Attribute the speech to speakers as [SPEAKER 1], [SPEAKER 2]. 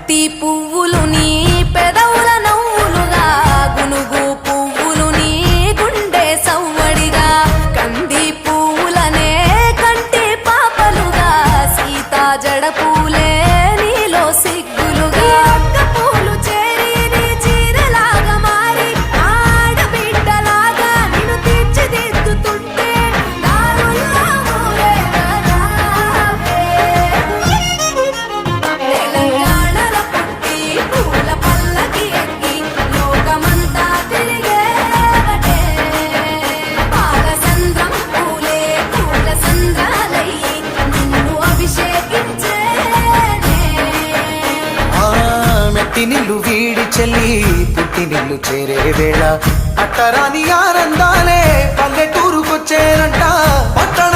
[SPEAKER 1] బంతి పువ్వులు నీ పెదవుల నవ్వులుగా గునుగు పువ్వులు నీ గుండె సవ్వడిగా కంది పువ్వులనే కంటి పాపలుగా సీతా జడ పూలే నీలో సిగ్గులుగా ఒక్క పూలు చేరి నీ చీరలాగా మారి ఆడబిడ్డలాగా నిన్ను తీర్చిదిద్దుతుంటే దారుల్లో ఊరేగరావే. తెలంగాణలో పుట్టి పూల పల్లకి ఎక్కి లోకమంతా తిరిగేవటే పాలసంద్రం పూలే పూల సంద్రాలయ్యి నిన్ను అభిషేకించేనే.
[SPEAKER 2] మెట్టి నిల్లు వీడి చెల్లి పుట్టి నిల్లు చేరే వేళ అట్టరాని ఆనందాలే పల్లెటూరుకొచ్చేనంట పట్టణ